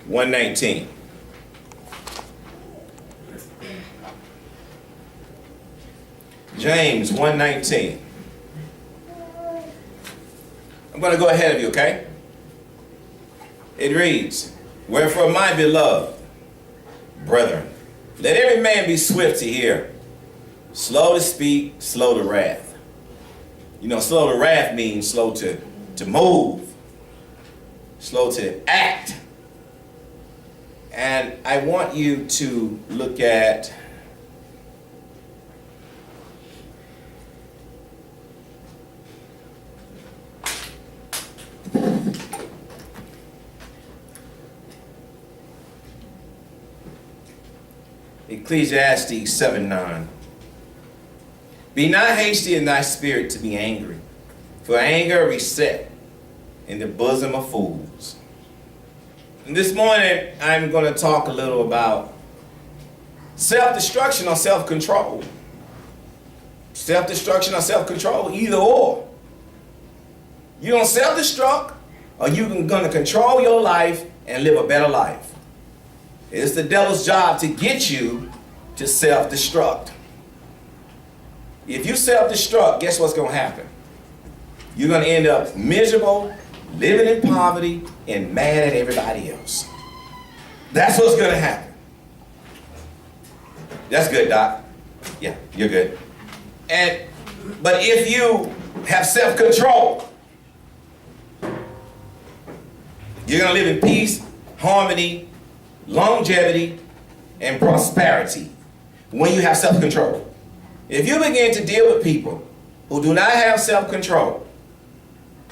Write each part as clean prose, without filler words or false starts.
1:19. James 1:19. I'm going to go ahead of you, okay? It reads, "Wherefore, my beloved brethren, let every man be swift to hear, slow to speak, slow to wrath." You know, slow to wrath means slow to move, slow to act. And I want you to look at Ecclesiastes 7:9. "Be not hasty in thy spirit to be angry, for anger reset in the bosom of fools." And this morning, I'm going to talk a little about self-destruction or self-control. Self-destruction or self-control, either or. You're going to self-destruct, or you're going to control your life and live a better life. It's the devil's job to get you to self-destruct. If you self-destruct, guess what's going to happen? You're going to end up miserable, living in poverty, and mad at everybody else. That's what's going to happen. That's good, Doc. Yeah, you're good. But if you have self-control, you're going to live in peace, harmony, longevity, and prosperity when you have self-control. If you begin to deal with people who do not have self-control,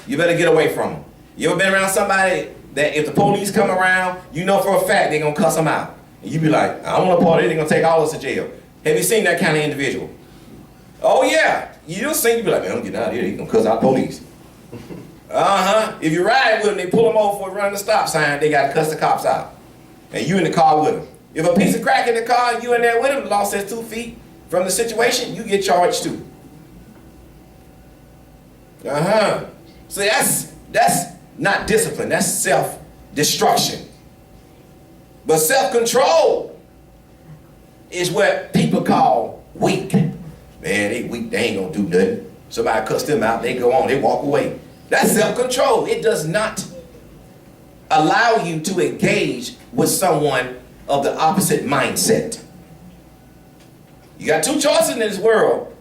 you better get away from them. You ever been around somebody that if the police come around, you know for a fact they're going to cuss them out? And you be like, "I don't want to part of it, they're going to take all of us to jail." Have you seen that kind of individual? Oh yeah. You don't see, you be like, "Man, I'm getting out of here, they're going to cuss out police." If you ride with them, they pull them over for running the stop sign, they got to cuss the cops out. And you in the car with them. If a piece of crack in the car, you in there with them, the law says 2 feet from the situation, you get charged too. So that's not discipline, that's self-destruction. But self-control is what people call weak. Man, they weak, they ain't gonna do nothing. Somebody cuss them out, they go on, they walk away. That's self-control. It does not allow you to engage with someone of the opposite mindset. You got two choices in this world: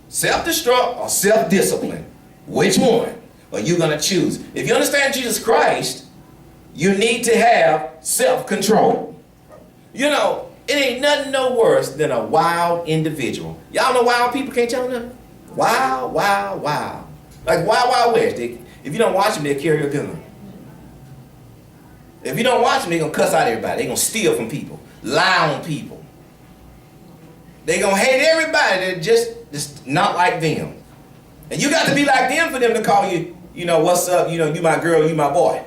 self-destruct or self-discipline. Which one are you going to choose? If you understand Jesus Christ, you need to have self-control. You know, it ain't nothing no worse than a wild individual. Y'all know wild people can't tell them? Wild, wild, wild. Like Wild Wild West. If you don't watch them, they'll carry a gun. If you don't watch them, they're going to cuss out everybody. They're going to steal from people, lie on people. They're going to hate everybody that just not like them. And you got to be like them for them to call you, you know, "What's up, you know, you my girl, you my boy."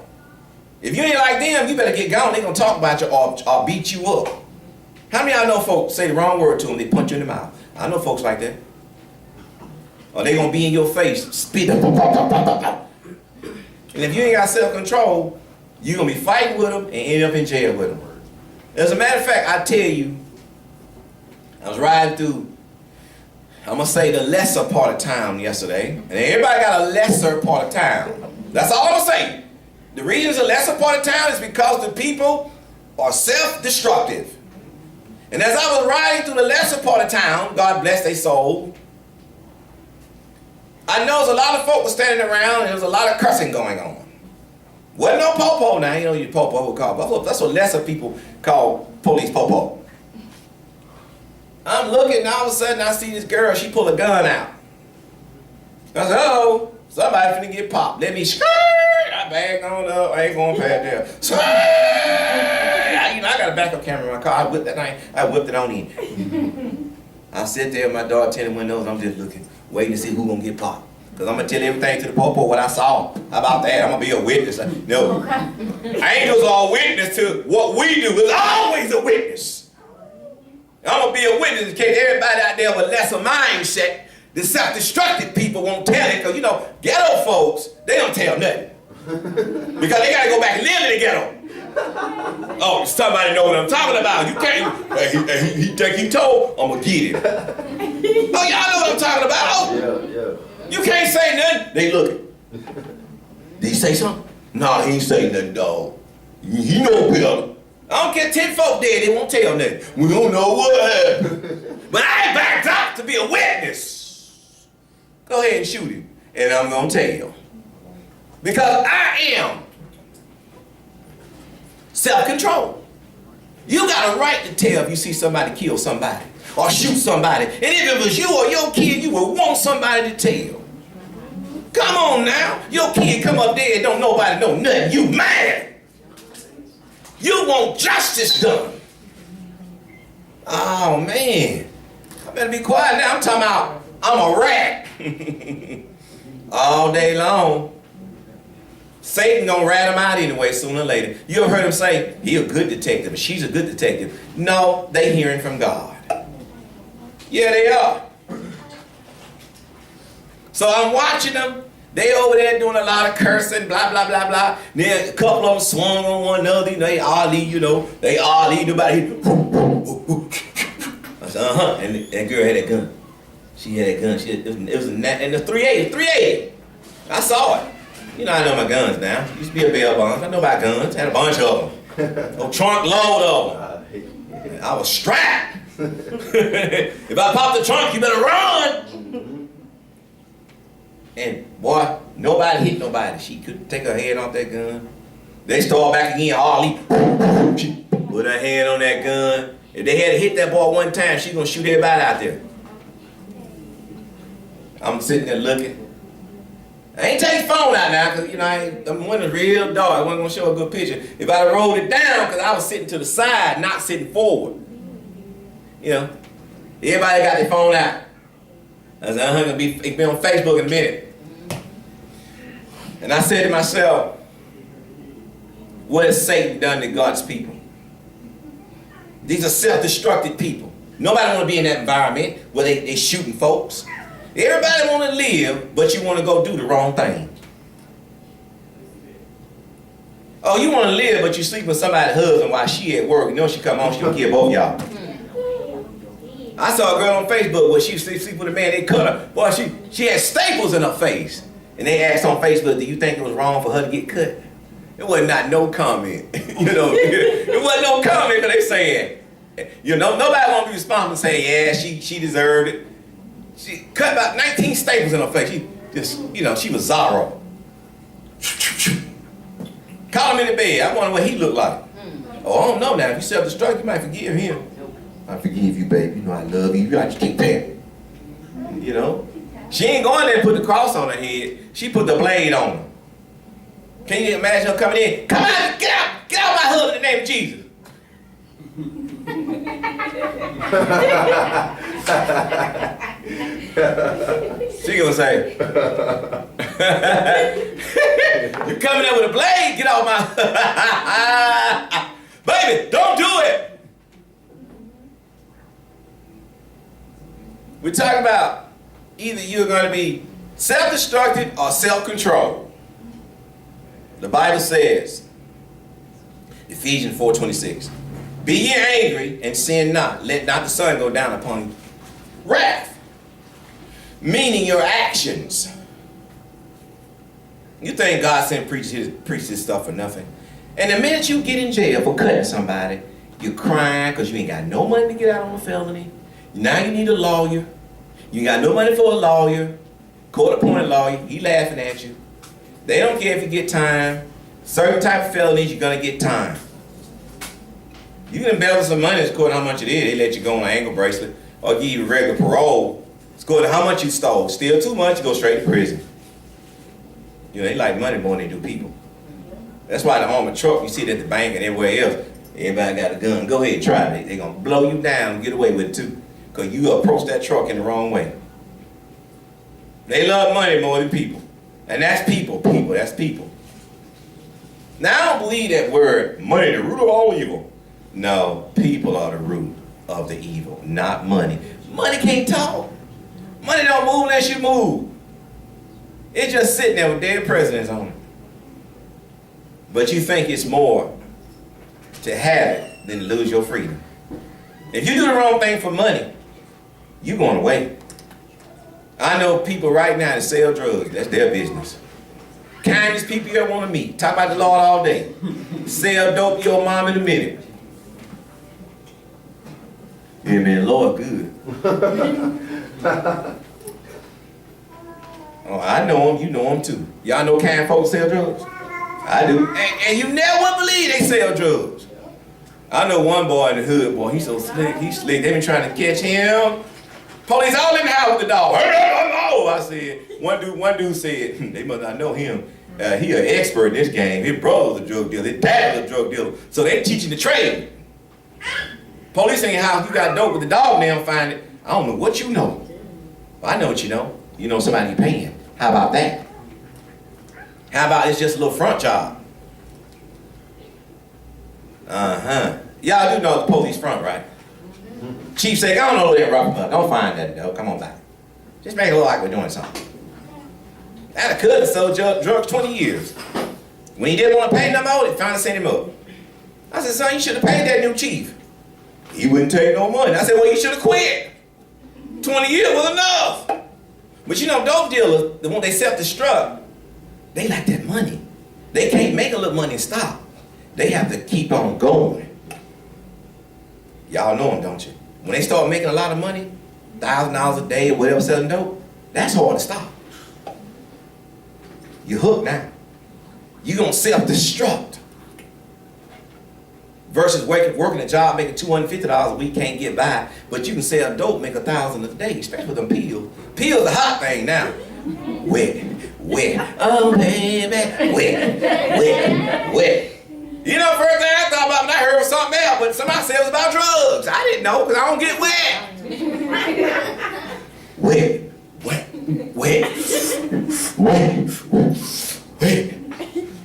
If you ain't like them, you better get gone. They're going to talk about you or beat you up. How many of y'all know folks say the wrong word to them, they punch you in the mouth? I know folks like that. Or they going to be in your face, spit up. And if you ain't got self-control, you're going to be fighting with them and end up in jail with them. As a matter of fact, I tell you, I was riding through, I'm going to say the lesser part of town yesterday. And everybody got a lesser part of town. That's all I'm going to say. The reason it's a lesser part of town is because the people are self-destructive. And as I was riding through the lesser part of town, God bless their soul, I noticed a lot of folk were standing around and there was a lot of cursing going on. Wasn't no popo now, you know you popo would call buffalo. That's what lesser people call police popo. I'm looking and all of a sudden I see this girl, she pull a gun out. I said, "Oh, somebody finna get popped. Let me skirt." I bagged on up, I ain't going past there. Skirt! I got a backup camera in my car. I whipped that thing, I whipped it on in. I sit there with my dog tinted windows, I'm just looking, waiting to see who gonna get popped. Because I'm going to tell everything to the popo what I saw. How about that? I'm going to be a witness. No. Angels are a witness to what we do. There's always a witness. I'm going to be a witness in case everybody out there with lesser mindset, the self-destructive people won't tell it. Because, you know, ghetto folks, they don't tell nothing. Because they got to go back and live in the ghetto. Oh, somebody know what I'm talking about. You can't. He think he told. I'm gonna get it. Oh, y'all know what I'm talking about. Yeah. You can't say nothing. They looking. Did he say something? No, he ain't say nothing, dog. He know better. I don't care. 10 folk dead. They won't tell nothing. We don't know what happened. But I ain't backed up to be a witness. Go ahead and shoot him, and I'm gonna tell. Because I am self-control. You got a right to tell if you see somebody kill somebody or shoot somebody. And if it was you or your kid, you would want somebody to tell. Come on now. Your kid come up there and don't nobody know nothing. You mad. You want justice done. Oh, man. I better be quiet now. I'm talking about I'm a rat. All day long. Satan gonna rat him out anyway, sooner or later. You ever heard him say, he a good detective, she's a good detective? No, they hearing from God. Yeah, they are. So I'm watching them. They over there doing a lot of cursing, blah, blah, blah, blah. Then a couple of them swung on one another, they Ali, they Ali, nobody. I said, and that girl had that gun. She had that gun. It was in the 380. I saw it. I know my guns now. Used to be a bail bonds. I know about guns. Had a bunch of them. A trunk load of them. I was strapped. If I pop the trunk, you better run. And boy, nobody hit nobody. She couldn't take her hand off that gun. They start back again. Ollie. She put her hand on that gun. If they had to hit that boy one time, she gonna shoot everybody out there. I'm sitting there looking. I ain't take his phone out now, because, the window real dark. I wasn't going to show a good picture. If I rolled it down, because I was sitting to the side, not sitting forward. Everybody got their phone out. I said, I'm going to be on Facebook in a minute. And I said to myself, what has Satan done to God's people? These are self-destructive people. Nobody want to be in that environment where they shooting folks. Everybody want to live, but you want to go do the wrong thing. Oh, you want to live, but you sleep with somebody's husband while she at work. She come home, she gonna kill both y'all. I saw a girl on Facebook where she sleep with a man, they cut her. Boy, she had staples in her face. And they asked on Facebook, do you think it was wrong for her to get cut? It was not no comment. It wasn't no comment, because they saying, nobody want to be responsible saying, yeah, she deserved it. She cut about 19 staples in her face. She just, she was Zorro. Call him in the bed. I wonder what he looked like. Oh, I don't know now. If you self-destruct, you might forgive him. I forgive you, baby. I love you. I just keep that. She ain't going there and put the cross on her head. She put the blade on her. Can you imagine her coming in? Come on, get out! Get out of my hood in the name of Jesus. She gonna say, you coming in with a blade? Get off my baby, don't do it. We're talking about either you're going to be self-destructive or self-control. The Bible says, Ephesians 4:26, be ye angry and sin not. Let not the sun go down upon you. Wrath, meaning your actions. You think God sent preach his stuff for nothing. And the minute you get in jail for cutting somebody, you're crying because you ain't got no money to get out on a felony. Now you need a lawyer. You ain't got no money for a lawyer. Court-appointed lawyer. He laughing at you. They don't care if you get time. Certain type of felonies, you're going to get time. You can embezzle some money, it's according to how much it is. They let you go on an ankle bracelet or give you regular parole. It's according to how much you stole. Steal too much, you go straight to prison. They like money more than they do people. That's why the armored truck, you see it at the bank and everywhere else, everybody got a gun. Go ahead, try it. They're going to blow you down and get away with it too. Because you approach that truck in the wrong way. They love money more than people. And that's people, that's people. Now I don't believe that word, money, the root of all evil. No, people are the root of the evil, not money. Money can't talk. Money don't move unless you move. It's just sitting there with dead presidents on it. But you think it's more to have it than to lose your freedom. If you do the wrong thing for money, you're going away. I know people right now that sell drugs. That's their business. Kindest people you ever want to meet. Talk about the Lord all day. Sell dope your mom in a minute. Yeah, man, Lord good. Oh, I know him, you know him too. Y'all know kind folks sell drugs? I do. And you never would believe they sell drugs. I know one boy in the hood, boy, he's so slick, he's slick. They been trying to catch him. Police all in the house with the dog. I said, one dude said, they must not know him. He an expert in this game. His brother was a drug dealer, his dad was a drug dealer. So they teaching the trade. Police in your house, you got dope, but the dog now find it. I don't know what you know. Well, I know what you know. You know somebody you paying. How about that? How about it's just a little front job? Y'all do know the police front, right? Chief said, I don't know that rough, don't find that though. Come on back. Just make it look like we're doing something. I had a cousin sold drugs 20 years. When he didn't want to pay no more, they finally sent him up. I said, son, you should have paid that new chief. He wouldn't take no money. I said, well, you should have quit. 20 years was enough. But you know, dope dealers, the one they self-destruct, they like that money. They can't make a little money and stop. They have to keep on going. Y'all know them, don't you? When they start making a lot of money, $1,000 a day or whatever selling dope, that's hard to stop. You're hooked now. You're going to self-destruct. Versus working a job, making $250 a week, can't get by, but you can sell dope, make $1,000 a day, especially with them pills. Pills a hot thing now. Wet, oh baby, wet. You know, first thing I thought about when I heard was something else, but somebody said it was about drugs. I didn't know, because I don't get wet.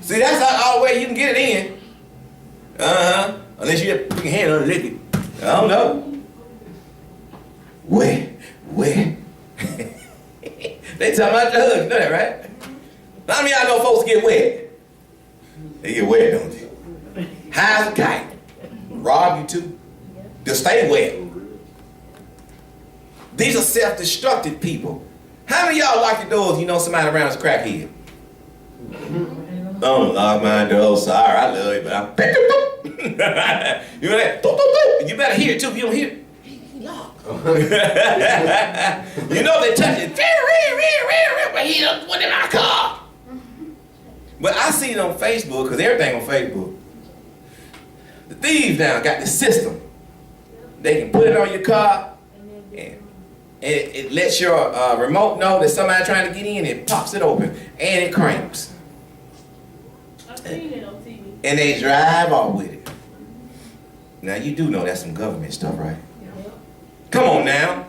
See, that's all the way you can get it in. Unless you just put your hand on the liquid. I don't know. Wet. They talking about drugs, you know that, right? How many of y'all know folks get wet? They get wet, don't they? High as a kite. Rob you too. They'll stay wet. These are self-destructive people. How many of y'all lock your doors you know somebody around is a crackhead? Don't lock my door. Sorry, I love you, but I'm you know that? You better hear it too. If you don't hear it, he locked. You know they touch it. But he done went in my car. But I see it on Facebook, because everything on Facebook. The thieves now got the system. They can put it on your car, and it lets your remote know that somebody trying to get in. It pops it open, and it cranks. I've seen it on TV. And they drive off with it. Now you do know that's some government stuff, right? Yep. Come on now.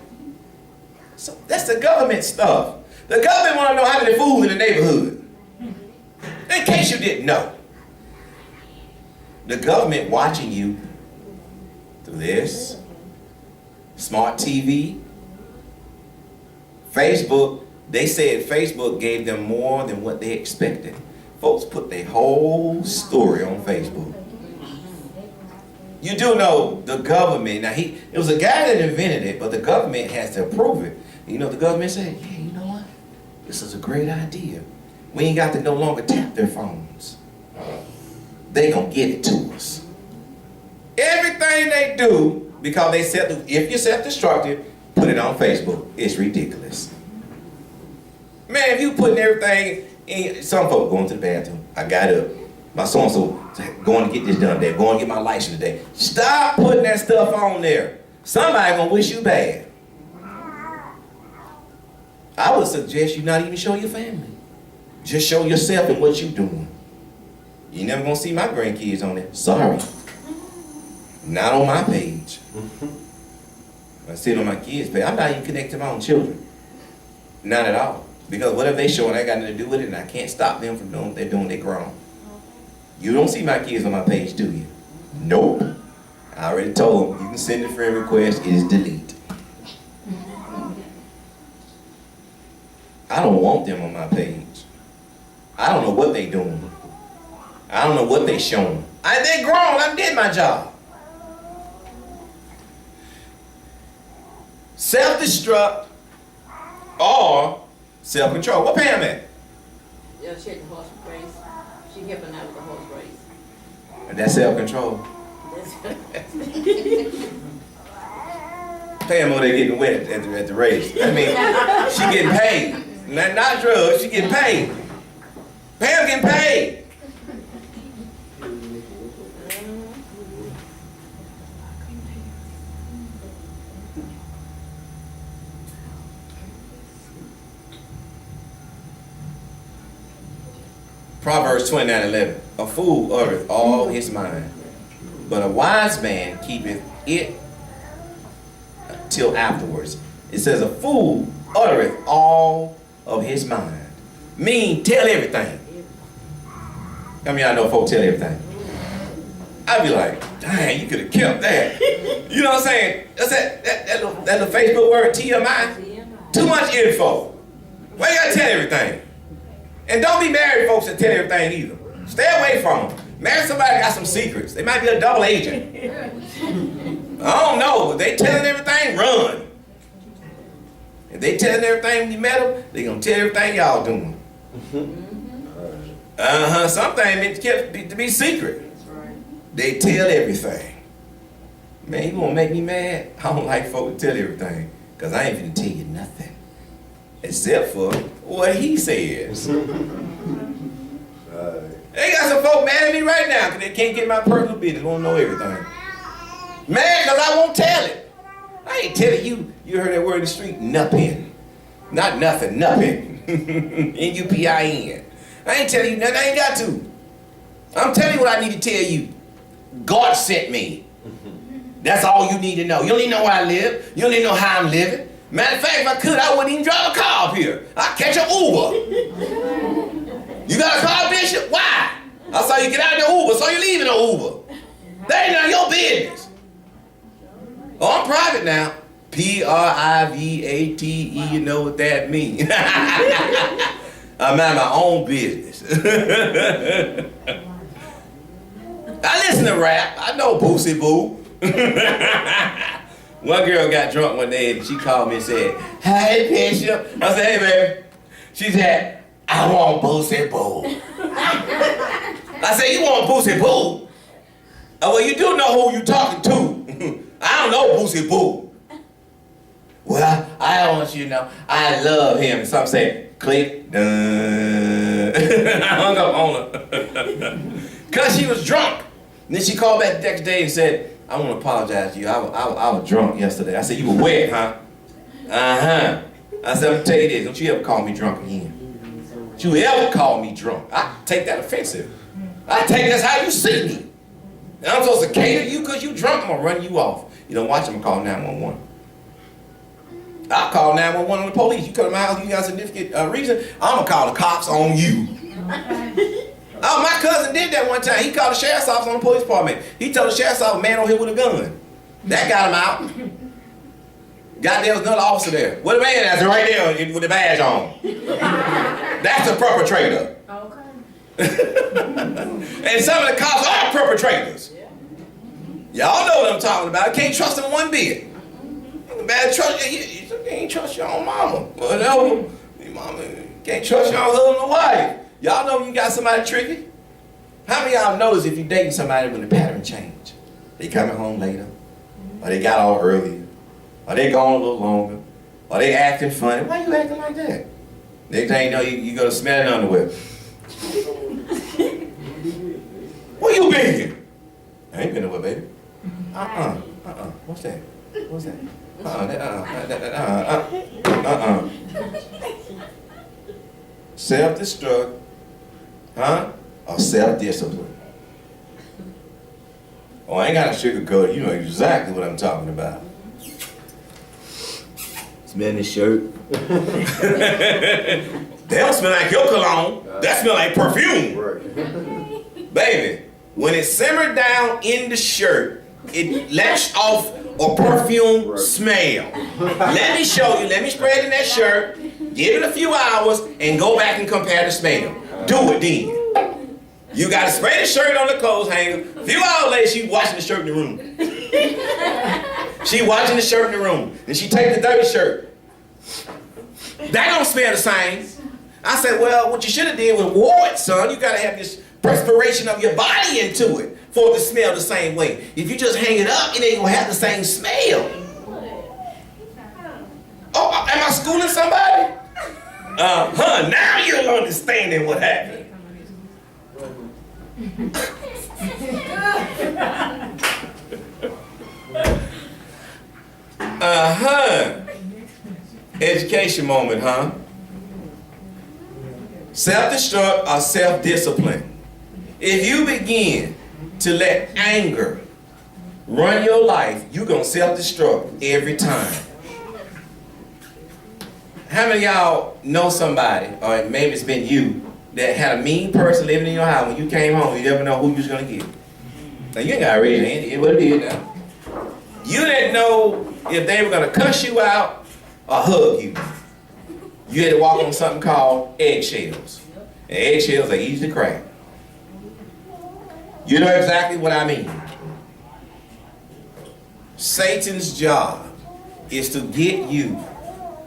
So that's the government stuff. The government want to know how many fools in the neighborhood. In case you didn't know. The government watching you through this, smart TV, Facebook. They said Facebook gave them more than what they expected. Folks put their whole story on Facebook. You do know the government, now it was a guy that invented it, but the government has to approve it. You know, the government said, yeah, you know what? This is a great idea. We ain't got to no longer tap their phones. They gonna get it to us. Everything they do, because if you're self-destructive, put it on Facebook. It's ridiculous. Man, if you putting everything in, some folks going to the bathroom. I got up. My so-and-so going to get this done today. Going to get my license today. Stop putting that stuff on there. Somebody gonna wish you bad. I would suggest you not even show your family. Just show yourself and what you doing. You never gonna see my grandkids on there. Sorry. Not on my page. I see it on my kids' page. I'm not even connected to my own children. Not at all. Because whatever they showing, I got nothing to do with it, and I can't stop them from doing what they're doing. They're grown. You don't see my kids on my page, do you? Nope. I already told them, you can send a friend request, it is delete. I don't want them on my page. I don't know what they doing. I don't know what they showing. They grown. I did my job. Self-destruct or self-control. What Pam at? Yeah, she had the horse race. She helping out with the horse race. And that's self-control. Pam over there getting wet at the race. I mean, she getting paid. Not drugs, she getting paid. Pam getting paid. Proverbs 29:11. A fool uttereth all his mind, but a wise man keepeth it till afterwards. It says a fool uttereth all of his mind. Mean tell everything. How many of y'all know folks tell everything? I'd be like, dang, you could have kept that. You know what I'm saying? That's that little Facebook word, TMI. Too much info. Why you gotta tell everything? And don't be married folks that tell everything either. Stay away from them. Marry somebody that got some secrets. They might be a double agent. I don't know, but they telling everything, run. If they telling everything when you met them, they gonna tell everything y'all doing. Something meant to be secret. They tell everything. Man, you wanna make me mad? I don't like folks to tell everything, because I ain't gonna tell you nothing. Except for what he says. They got some folk mad at me right now because they can't get my personal business, won't know everything. Mad because I won't tell it. I ain't telling you. You heard that word in the street? Nothing. Not nothing, nothing. N-U-P-I-N. I ain't telling you nothing, I ain't got to. I'm telling you what I need to tell you. God sent me. That's all you need to know. You don't need to know where I live. You don't need to know how I'm living. Matter of fact, if I could, I wouldn't even drive a car up here. I'd catch an Uber. You got a car, Bishop? Why? I saw you get out of the Uber, so you leaving the Uber. That ain't none of your business. Oh, I'm private now. P-R-I-V-A-T-E, you know what that means. I'm out of my own business. I listen to rap. I know Boosie Boo. One girl got drunk one day and she called me and said, "Hey, Bishop." I said, "Hey, baby." She said, "I want Boosie Boo." I said, "You want Boosie Boo?" Well, you do know who you talking to. I don't know Boosie Boo. Well, I want you to know I love him. And some say, click. I hung up on her. Because she was drunk. And then she called back the next day and said, "I want to apologize to you. I was drunk yesterday." I said, "You were wet, huh?" Uh-huh. I said, "I'm going to tell you this. Don't you ever call me drunk again. Don't you ever call me drunk. I take that offensive. I take that's how you see me. And I'm supposed to cater you because you drunk. I'm going to run you off. You don't watch them, call 911. I'll call 911 on the police. You come to my house, you got a significant reason, I'm going to call the cops on you. Oh, my cousin did that one time. He called the sheriff's office on the police department. He told the sheriff's office, "Man on here with a gun." That got him out. There was another officer there. What a man that's right there with the badge on. That's the perpetrator. Okay. And some of the cops are perpetrators. Y'all know what I'm talking about. Can't trust them one bit. Bad trust you can't trust your own mama. Whatever. Your mama can't trust your own husband or wife. Y'all know you got somebody tricky? How many of y'all notice if you're dating somebody when the pattern change? They coming home later, or they got off earlier, or they gone a little longer, or they acting funny. Why you acting like that? Next thing you know, you go to smell underwear. Where you been? I ain't been nowhere, baby. What's that? What's that? Self-destruct, or self-discipline. Oh, I ain't got a sugarcoat. You know exactly what I'm talking about. Smell this shirt. They don't smell like your cologne. That smell like perfume. Baby, when it simmered down in the shirt, it lets off a perfume smell. Let me show you. Let me spray it in that shirt. Give it a few hours and go back and compare the smell. Do it then. You got to spray the shirt on the clothes hanger. A few hours later, she washing the shirt in the room. She washing the shirt in the room. And she take the dirty shirt. That don't smell the same. I said, well, what you should have did was wore it, son. You got to have this perspiration of your body into it for it to smell the same way. If you just hang it up, it ain't going to have the same smell. Oh, am I schooling somebody? Now you're understanding what happened. Education moment, huh? Self-destruct or self-discipline. If you begin to let anger run your life, you're going to self-destruct every time. How many of y'all know somebody, or maybe it's been you, that had a mean person living in your house? When you came home, you never know who you was going to get. Now, you ain't got to raise your hand. It what it is now. You didn't know if they were going to cuss you out or hug you. You had to walk on something called eggshells. And eggshells are easy to crack. You know exactly what I mean. Satan's job is to get you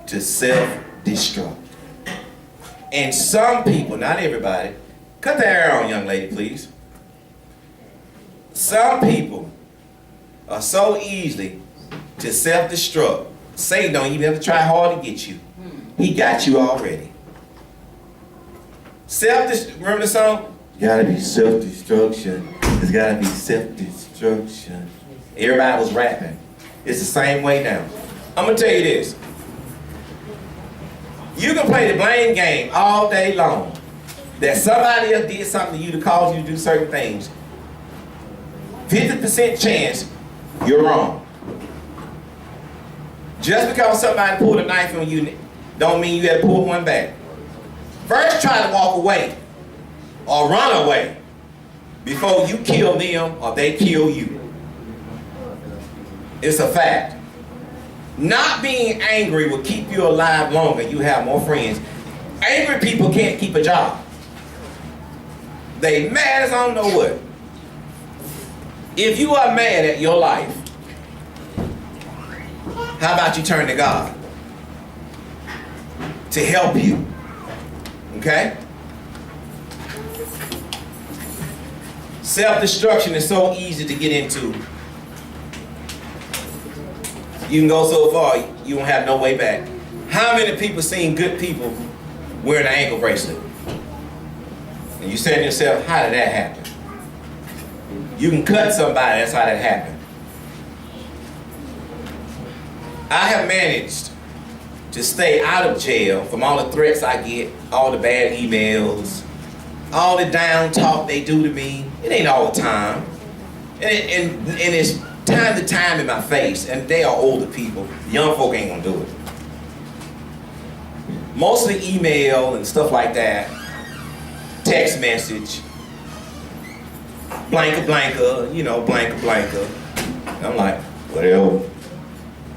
to self-destruct. And some people, not everybody, cut the hair on, young lady, please. Some people are so easily to self-destruct. Satan don't even have to try hard to get you. He got you already. Remember the song? Gotta be self-destruction. There's gotta be self-destruction. Everybody was rapping. It's the same way now. I'm gonna tell you this. You can play the blame game all day long. That somebody else did something to you to cause you to do certain things. 50% chance you're wrong. Just because somebody pulled a knife on you don't mean you had to pull one back. First try to walk away or run away before you kill them or they kill you. It's a fact. Not being angry will keep you alive longer. You have more friends. Angry people can't keep a job. They mad as I don't know what. If you are mad at your life, how about you turn to God to help you? Okay? Self-destruction is so easy to get into. You can go so far, you won't have no way back. How many people seen good people wearing an ankle bracelet? And you say to yourself, how did that happen? You can cut somebody, that's how that happened. I have managed to stay out of jail from all the threats I get, all the bad emails, all the down talk they do to me. It ain't all the time. And it's time to time in my face, and they are older people. Young folk ain't gonna do it. Mostly email and stuff like that. Text message. Blanca, blanca, you know, blanca, blanca. I'm like, whatever.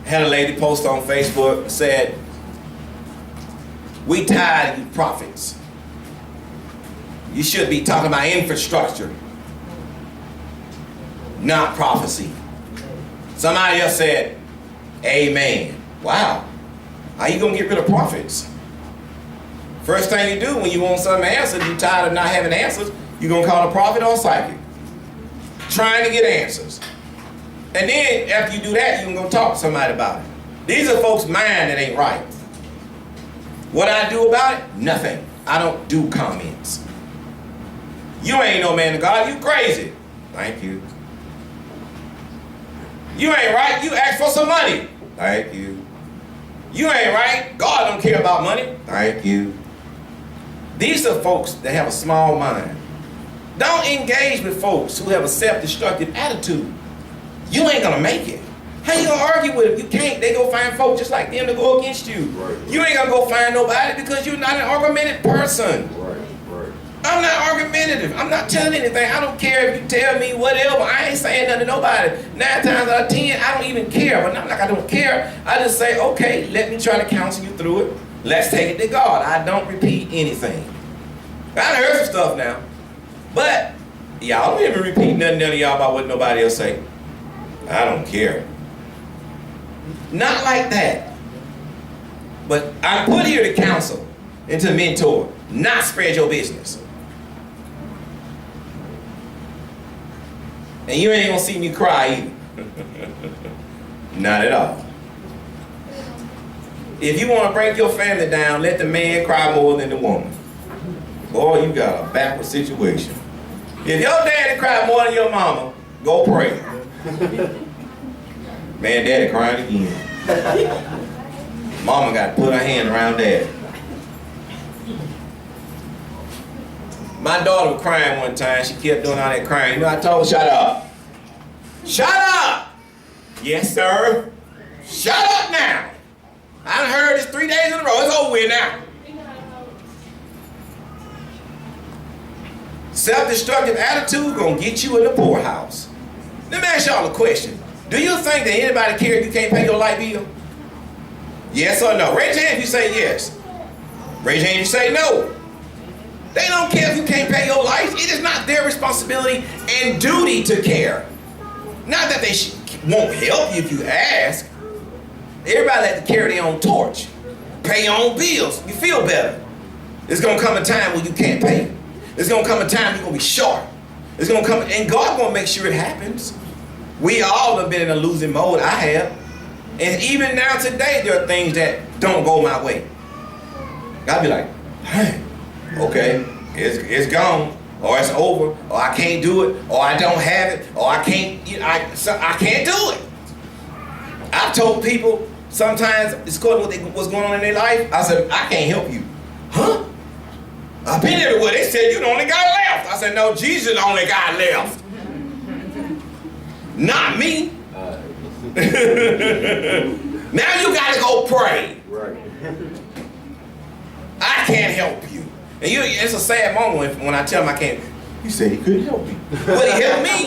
Had a lady post on Facebook and said, we tired of you prophets. You should be talking about infrastructure, not prophecy. Somebody else said, amen. Wow. How you gonna get rid of prophets? First thing you do when you want something answered, you tired of not having answers, you gonna call a prophet or a psychic. Trying to get answers. And then after you do that, you can go talk to somebody about it. These are folks' mind that ain't right. What I do about it? Nothing. I don't do comments. You ain't no man of God, you crazy. Thank you. You ain't right, you ask for some money. Thank you. You ain't right, God don't care about money. Thank you. These are folks that have a small mind. Don't engage with folks who have a self-destructive attitude. You ain't gonna make it. How you gonna argue with them? You can't. They go find folks just like them to go against you. Right. You ain't gonna go find nobody because you're not an argumentative person. Right. I'm not argumentative. I'm not telling anything. I don't care if you tell me whatever. I ain't saying nothing to nobody. 9 times out of 10, I don't even care. But not like I don't care. I just say, okay, let me try to counsel you through it. Let's take it to God. I don't repeat anything. I done heard some stuff now. But y'all don't hear me repeat none of y'all about what nobody else say. I don't care. Not like that. But I'm put here to counsel and to mentor, not spread your business. And you ain't gonna see me cry either. Not at all. If you want to break your family down, let the man cry more than the woman. Boy, you got a backward situation. If your daddy cried more than your mama, go pray. Man, daddy crying again. Mama got to put her hand around daddy. My daughter was crying one time. She kept doing all that crying. You know, I told her, shut up. Shut up! Yes, sir. Shut up now. I done heard this 3 days in a row. It's over with now. Self-destructive attitude gonna get you in the poorhouse. Let me ask y'all a question. Do you think that anybody cares if you can't pay your light bill? Yes or no? Raise your hand if you say yes. Raise your hand if you say no. They don't care if you can't pay your life. It is not their responsibility and duty to care. Not that they won't help you if you ask. Everybody like to carry their own torch. Pay your own bills. You feel better. There's going to come a time when you can't pay. There's going to come a time you're going to be short. There's going to come, and God's going to make sure it happens. We all have been in a losing mode. I have. And even now today, there are things that don't go my way. I'll be like, hey, okay, it's gone, or it's over, or I can't do it, or I don't have it, or I can't, I can't do it. I've told people sometimes it's what's going on in their life. I said, I can't help you. Huh? I've been everywhere. They said you the only guy left. I said, no, Jesus is the only guy left. Not me. Now you gotta go pray. Right. I can't help you. And it's a sad moment when I tell him I can't. He said he couldn't help me. But he helped me.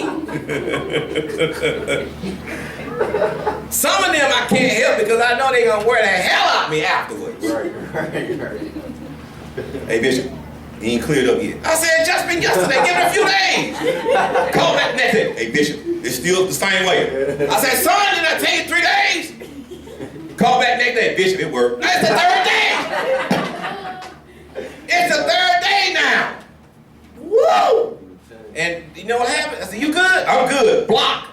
Some of them I can't help because I know they're gonna wear the hell out of me afterwards. Right. Hey Bishop, he ain't cleared up yet. I said, just been yesterday, give it a few days. Call back next day. Hey Bishop, it's still the same way. I said, son, did I tell you 3 days? Call back next day. Bishop, it worked. That's the third day. It's the third day now. Woo! And you know what happened? I said, you good? I'm good. Block.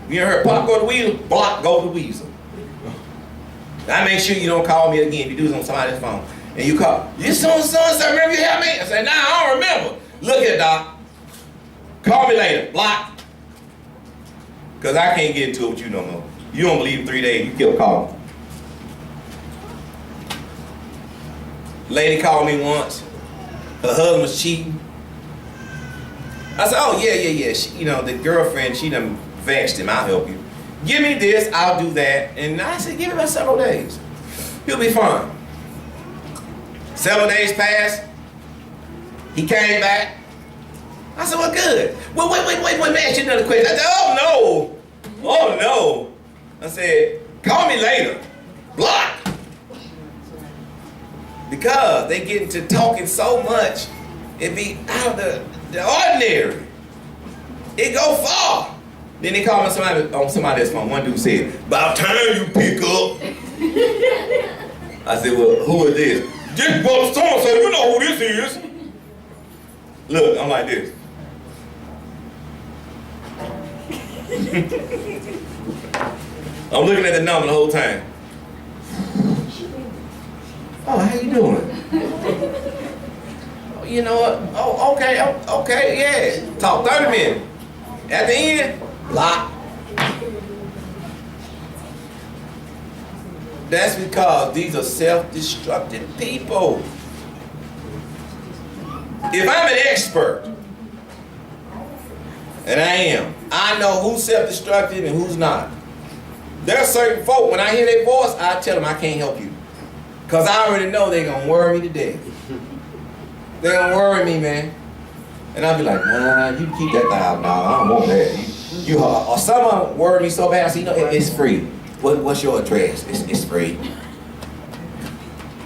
You ever heard pop go to weasel? Block go to weasel. I make sure you don't call me again if you do it on somebody's phone. And you call, you so-and-so, remember you helped me? I said, nah, I don't remember. Look here, doc. Call me later. Block. Because I can't get into it with you no more. You don't believe in 3 days, you kept calling. Lady called me once. Her husband was cheating. I said, oh, yeah. She, the girlfriend, she done vexed him. I'll help you. Give me this, I'll do that. And I said, give it about several days. He'll be fine. 7 days passed. He came back. I said, well, good. Well, wait, man, ask you another question. I said, oh, no. I said, call me later. Block. Because they get into talking so much, it be out of the ordinary. It go far. Then they call me on somebody's phone. One dude said, about time you pick up. I said, well, who is this? This brother so-and-so, you know who this is. Look, I'm like this. I'm looking at the number the whole time. Oh, how you doing? You know what? Oh, okay, yeah. Talk 30 minutes. At the end, block. That's because these are self-destructive people. If I'm an expert, and I am, I know who's self-destructive and who's not. There are certain folk, when I hear their voice, I tell them I can't help you. Because I already know they're going to worry me to death. They're going to worry me, man. And I'll be like, nah, you keep that $1,000. I don't want that. Or someone worry me so bad, I say, it's free. What's your address? It's free.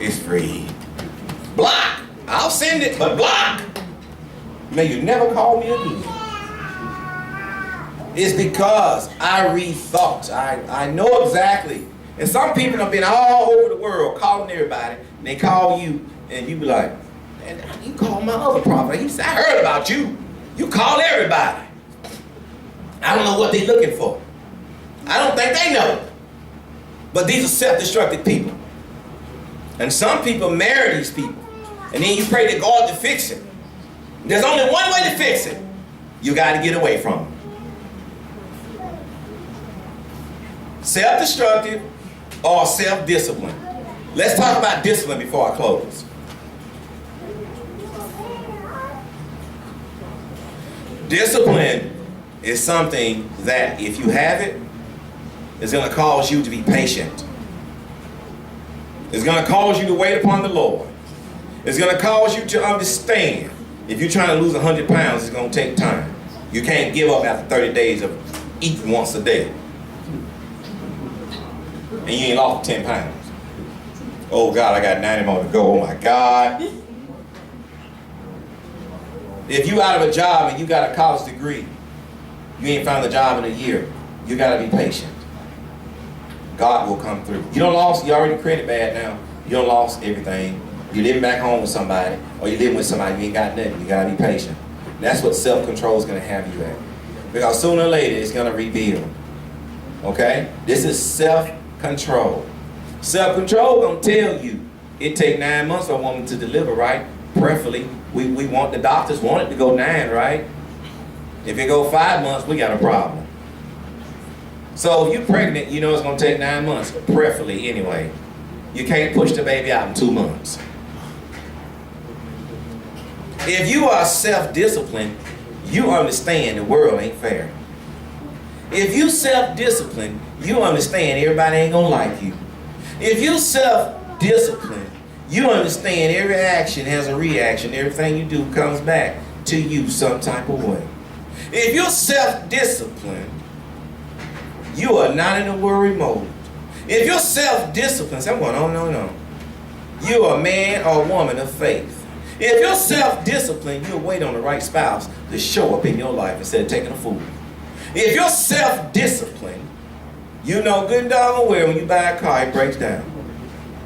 It's free. Block. I'll send it, but block. May you never call me again. It's because I read thoughts. I know exactly. And some people have been all over the world calling everybody. And they call you, and you be like, and you call my other prophet. He said, I heard about you. You call everybody. I don't know what they're looking for. I don't think they know. But these are self-destructive people. And some people marry these people. And then you pray to God to fix it. There's only one way to fix it. You got to get away from them. Self-destructive or self-discipline. Let's talk about discipline before I close. Discipline is something that if you have it, it's going to cause you to be patient. It's going to cause you to wait upon the Lord. It's going to cause you to understand. If you're trying to lose 100 pounds, it's going to take time. You can't give up after 30 days of eating once a day. And you ain't lost 10 pounds. Oh God, I got 90 more to go. Oh my God. If you out of a job and you got a college degree, you ain't found a job in a year, you got to be patient. God will come through. You already credit bad now. You don't lost everything. You're living back home with somebody, or you're living with somebody, you ain't got nothing. You got to be patient. That's what self-control is going to have you at. Because sooner or later, it's going to rebuild. Okay? This is self-control. Self-control going to tell you it take 9 months for a woman to deliver, right? Preferably, we want, the doctors want it to go 9, right? If it go 5 months, we got a problem. So if you're pregnant, you know it's going to take 9 months, preferably anyway. You can't push the baby out in 2 months. If you are self-disciplined, you understand the world ain't fair. If you self-disciplined, you understand everybody ain't gonna like you. If you self-disciplined, you understand every action has a reaction. Everything you do comes back to you some type of way. If you're self-disciplined, you are not in a worry mode. If you're self-disciplined, say, I'm going, oh, no. You're a man or a woman of faith. If you're self-disciplined, you'll wait on the right spouse to show up in your life instead of taking a fool. If you're self-disciplined, you know good and doggone well when you buy a car, it breaks down.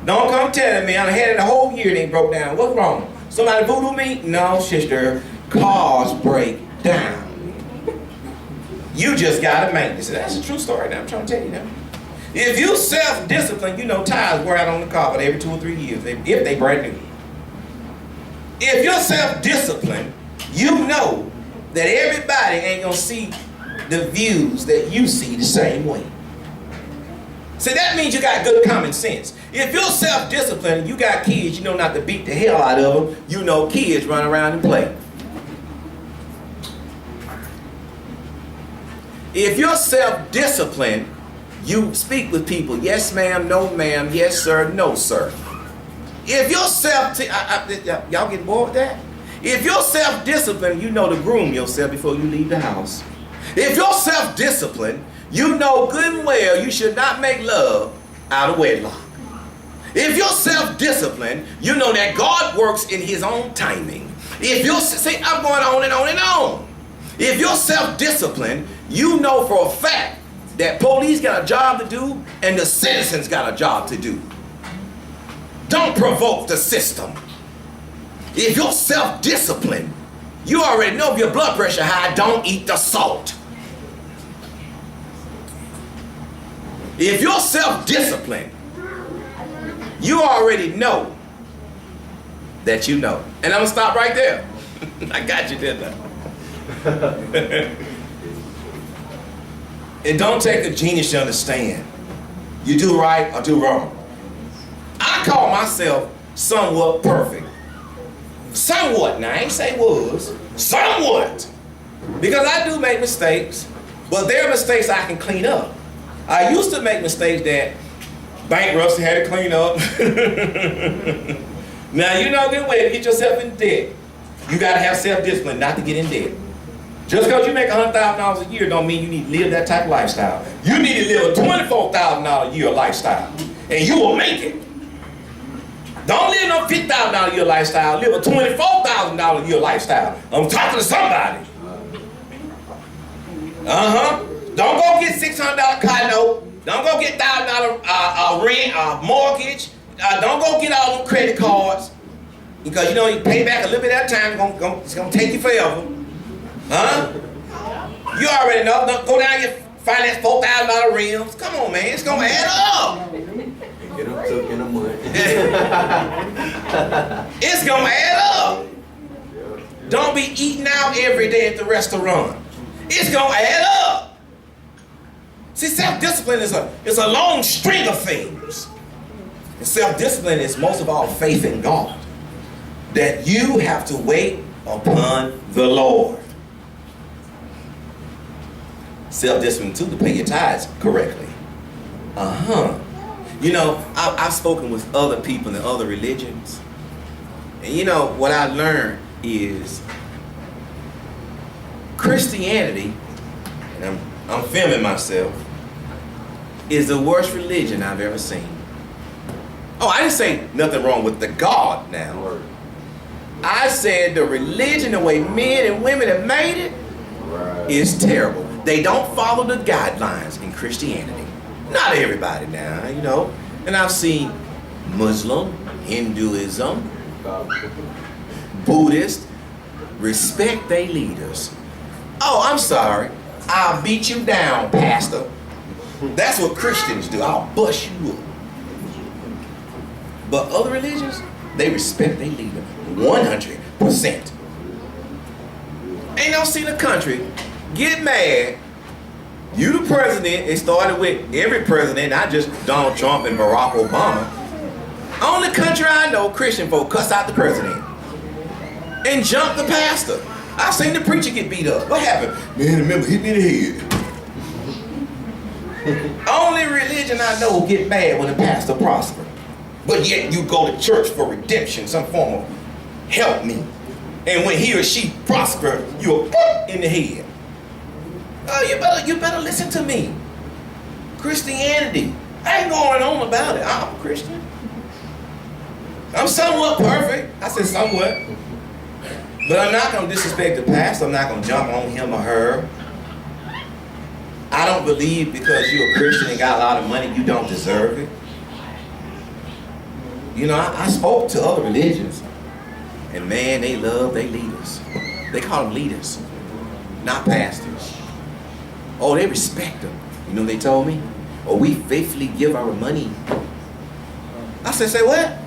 Don't come telling me, I had it a whole year and it broke down. What's wrong? Somebody voodoo me? No, sister, cars break down. You just got to maintenance. That's a true story now, I'm trying to tell you now. If you self-disciplined, you know tires wear out on the car, but every 2 or 3 years, if they brand new. If you're self-disciplined, you know that everybody ain't going to see the views that you see the same way. So that means you got good common sense. If you're self-disciplined, you got kids, you know not to beat the hell out of them. You know kids run around and play. If you're self-disciplined, you speak with people, yes ma'am, no ma'am, yes sir, no sir. If you're y'all get bored with that? If you're self-disciplined, you know to groom yourself before you leave the house. If you're self-disciplined, you know good and well you should not make love out of wedlock. If you're self-disciplined, you know that God works in his own timing. If you're, see, I'm going on and on and on. If you're self-disciplined, you know for a fact that police got a job to do and the citizens got a job to do. Don't provoke the system. If you're self-disciplined, you already know if your blood pressure high, don't eat the salt. If you're self-disciplined, you already know that you know. And I'm gonna stop right there. I got you, didn't I? It don't take a genius to understand. You do right or do wrong. I call myself somewhat perfect. Somewhat, now I ain't say was, somewhat. Because I do make mistakes, but there are mistakes I can clean up. I used to make mistakes that bankruptcy had to clean up. Now you know good way to get yourself in debt. You gotta have self-discipline not to get in debt. Just because you make $100,000 a year don't mean you need to live that type of lifestyle. You need to live a $24,000 a year lifestyle, and you will make it. Don't live no $50,000 a year lifestyle. Live a $24,000 a year lifestyle. I'm talking to somebody. Don't go get $600 car note. Don't go get $1,000 rent, mortgage. Don't go get all them credit cards. Because you know you pay back a little bit at a time. It's gonna take you forever. Huh? You already know. Go down and finance $4,000 rims. Come on, man. It's gonna add up. Get them took in a month. It's gonna add up. Don't be eating out every day at the restaurant. It's gonna add up. See, self-discipline is a long string of things. And self-discipline is most of all faith in God. That you have to wait upon the Lord. Self-discipline too, to pay your tithes correctly. You know, I've spoken with other people in other religions. And you know, what I learned is Christianity, and I'm filming myself, is the worst religion I've ever seen. Oh, I didn't say nothing wrong with the God now. I said the religion, the way men and women have made it, is terrible. They don't follow the guidelines in Christianity. Not everybody now, you know. And I've seen Muslim, Hinduism, Buddhist, respect their leaders. Oh, I'm sorry. I'll beat you down, Pastor. That's what Christians do. I'll bust you up. But other religions, they respect their leader 100%. Ain't no see the country get mad. You the president. It started with every president, not just Donald Trump and Barack Obama. Only country I know, Christian folk cuss out the president and jump the pastor. I've seen the preacher get beat up. What happened? Man, remember, hit me in the head. Only religion I know get mad when the pastor prosper. But yet you go to church for redemption, some form of help me. And when he or she prosper, you're in the head. Oh, you better listen to me. Christianity. I ain't going on about it. I'm a Christian. I'm somewhat perfect. I said somewhat. But I'm not going to disrespect the pastor. I'm not going to jump on him or her. I don't believe because you're a Christian and got a lot of money, you don't deserve it. You know, I spoke to other religions. And man, they love their leaders. They call them leaders, not pastors. Oh, they respect them. You know what they told me? Oh, we faithfully give our money. I said, say what?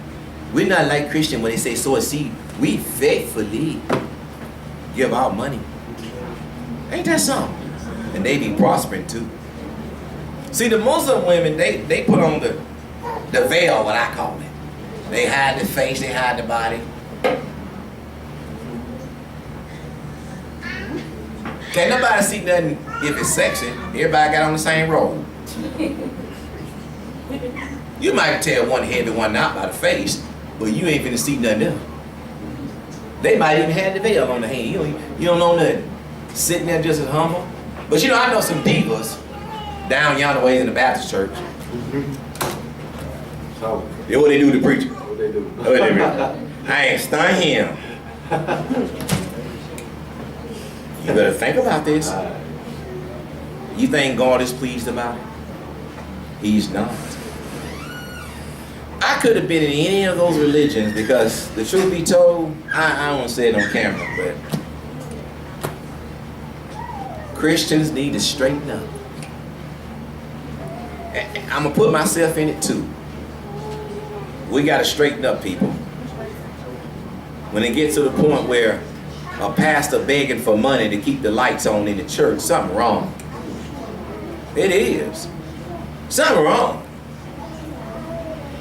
We're not like Christian when they say sow a seed. We faithfully give our money. Ain't that something? And they be prospering too. See, the Muslim women, they put on the veil, what I call it. They hide the face, they hide the body. Can't nobody see nothing if it's sexy. Everybody got on the same robe. You might tell one heavy, one not by the face, but you ain't finna see nothing else. They might even have the veil on the hand. You don't know nothing. Sitting there just as humble. But you know, I know some divas down yonder ways in the Baptist church. So, Yeah, what they do to the preacher. what they do? Oh, they do. I ain't stun him. You better think about this. You think God is pleased about it? He's not. I could have been in any of those religions because the truth be told, I don't want to say it on camera, but Christians need to straighten up. I'm going to put myself in it too. We got to straighten up, people. When it gets to the point where a pastor begging for money to keep the lights on in the church, something wrong. It is. Something wrong.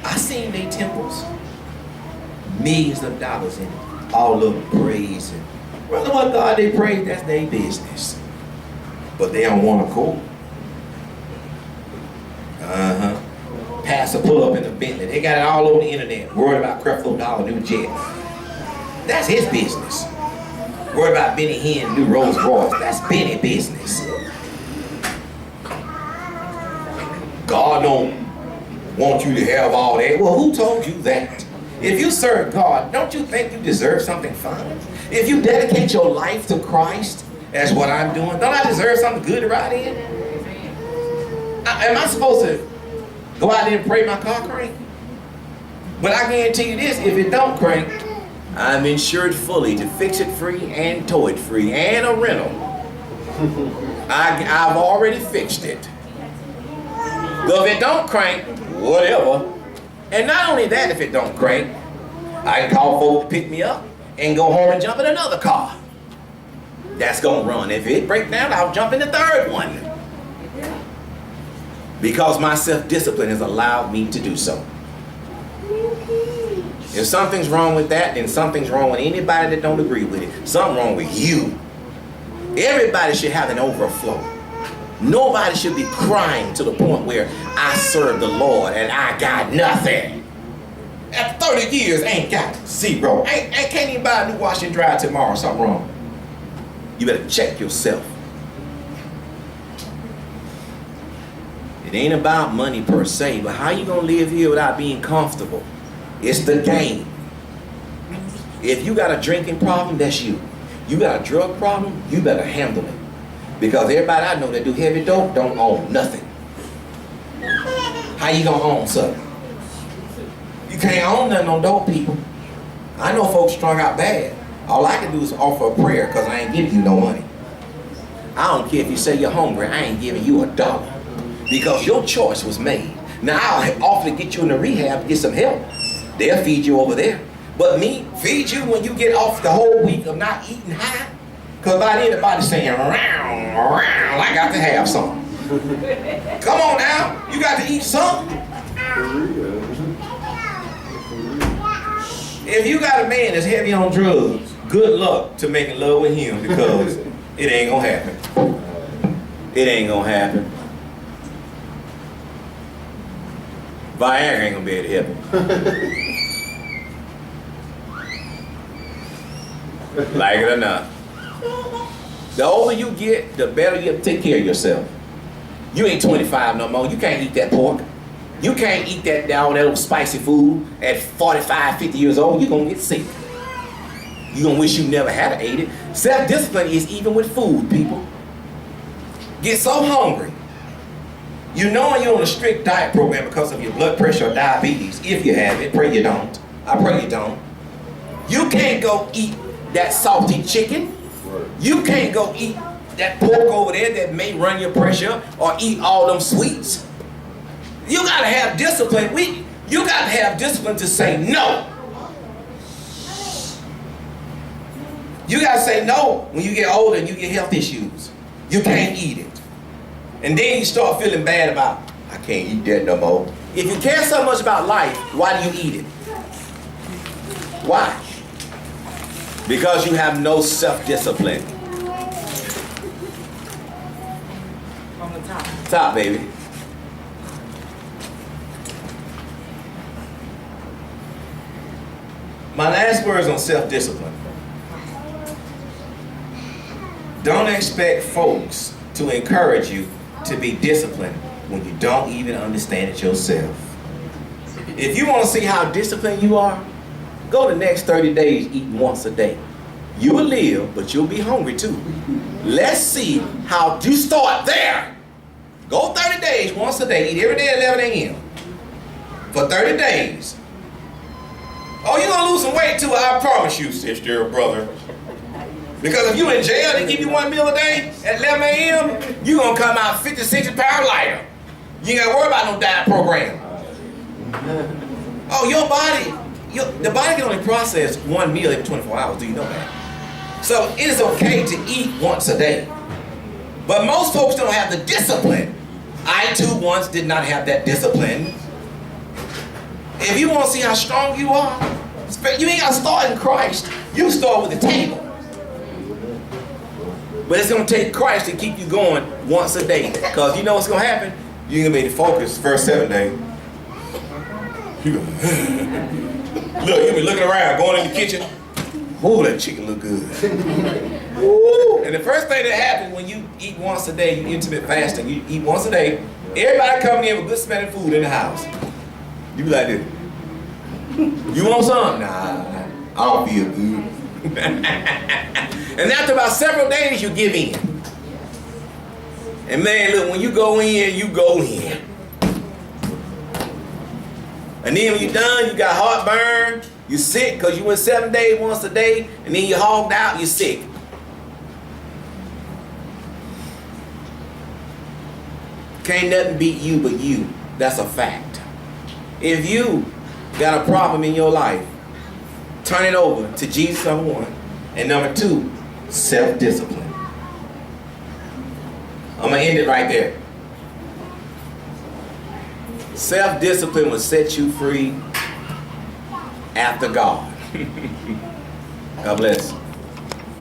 I seen their temples. Millions of dollars in it. All of them praise. And whether what God they praise, that's their business. But they don't want to call. Pastor pull up in the Bentley. They got it all over the internet. Worried about Creflo Dollar new jet. That's his business. Worried about Benny Hinn new Rolls Royce. That's Benny business. God don't want you to have all that. Well, who told you that? If you serve God, don't you think you deserve something fine? If you dedicate your life to Christ, as what I'm doing, don't I deserve something good to ride in? Am I supposed to go out there and pray my car crank? But I guarantee you this, if it don't crank, I'm insured fully to fix it free and tow it free and a rental. I've already fixed it. So if it don't crank, whatever. And not only that, if it don't crank, I can call folks to pick me up and go home and jump in another car. That's gonna run. If it breaks down, I'll jump in the third one. Because my self-discipline has allowed me to do so. If something's wrong with that, then something's wrong with anybody that don't agree with it. Something wrong with you. Everybody should have an overflow. Nobody should be crying to the point where I serve the Lord and I got nothing. After 30 years, ain't got zero. I can't even buy a new wash and dry tomorrow. Something wrong. You better check yourself. It ain't about money per se, but how you gonna live here without being comfortable? It's the game. If you got a drinking problem, that's you. You got a drug problem, you better handle it. Because everybody I know that do heavy dope don't own nothing. How you gonna own something? You can't own nothing on dope, people. I know folks strung out bad. All I can do is offer a prayer because I ain't giving you no money. I don't care if you say you're hungry, I ain't giving you $1. Because your choice was made. Now I'll offer to get you in the rehab to get some help. They'll feed you over there. But me, feed you when you get off the whole week of not eating high? Because by then the body's saying, round, round, I got to have something. Come on now, you got to eat something. If you got a man that's heavy on drugs, good luck to making love with him because it ain't gonna happen. It ain't gonna happen. Viagra ain't gonna be able to help him. Like it or not. The older you get, the better you have to take care of yourself. You ain't 25 no more. You can't eat that pork. You can't eat that old spicy food at 45, 50 years old. You're gonna get sick. You're gonna wish you never had ate it. Self-discipline is even with food, people. Get so hungry. You know you're on a strict diet program because of your blood pressure or diabetes. If you have it, pray you don't. I pray you don't. You can't go eat that salty chicken. You can't go eat that pork over there that may run your pressure or eat all them sweets. You gotta have discipline. You gotta have discipline to say no. You gotta say no when you get older and you get health issues. You can't eat it. And then you start feeling bad about, I can't eat that no more. If you care so much about life, why do you eat it? Why? Because you have no self-discipline. On the top. Top, baby. My last words on self-discipline. Don't expect folks to encourage you to be disciplined when you don't even understand it yourself. If you want to see how disciplined you are, go the next 30 days eating once a day. You will live, but you'll be hungry too. Let's see how you start there. Go 30 days once a day, eat every day at 11 a.m. for 30 days. Oh, you're going to lose some weight too, I promise you, sister or brother. Because if you're in jail, they give you one meal a day at 11 a.m., you're going to come out 50, 60 pounds lighter. You ain't got to worry about no diet program. Oh, your body, the body can only process one meal every 24 hours. Do you know that? So it is okay to eat once a day. But most folks don't have the discipline. I too once did not have that discipline. If you want to see how strong you are, you ain't got to start in Christ. You start with the table. But it's going to take Christ to keep you going once a day. Because you know what's going to happen? You're going to be focused first 7 days. You go, look, you'll be looking around, going in the kitchen. Ooh, that chicken look good. Ooh. And the first thing that happens when you eat once a day, you intermittent fasting, you eat once a day, everybody coming in with good smelling food in the house. You be like this. You want some? Nah, I don't feel good. And after about several days, you give in. And man, look, when you go in, you go in. And then when you're done, you got heartburn, you sick because you went 7 days once a day, and then you hogged out, you're sick. Can't nothing beat you but you. That's a fact. If you got a problem in your life, turn it over to Jesus, number one. And number two, self-discipline. I'm going to end it right there. Self-discipline will set you free after God. God bless.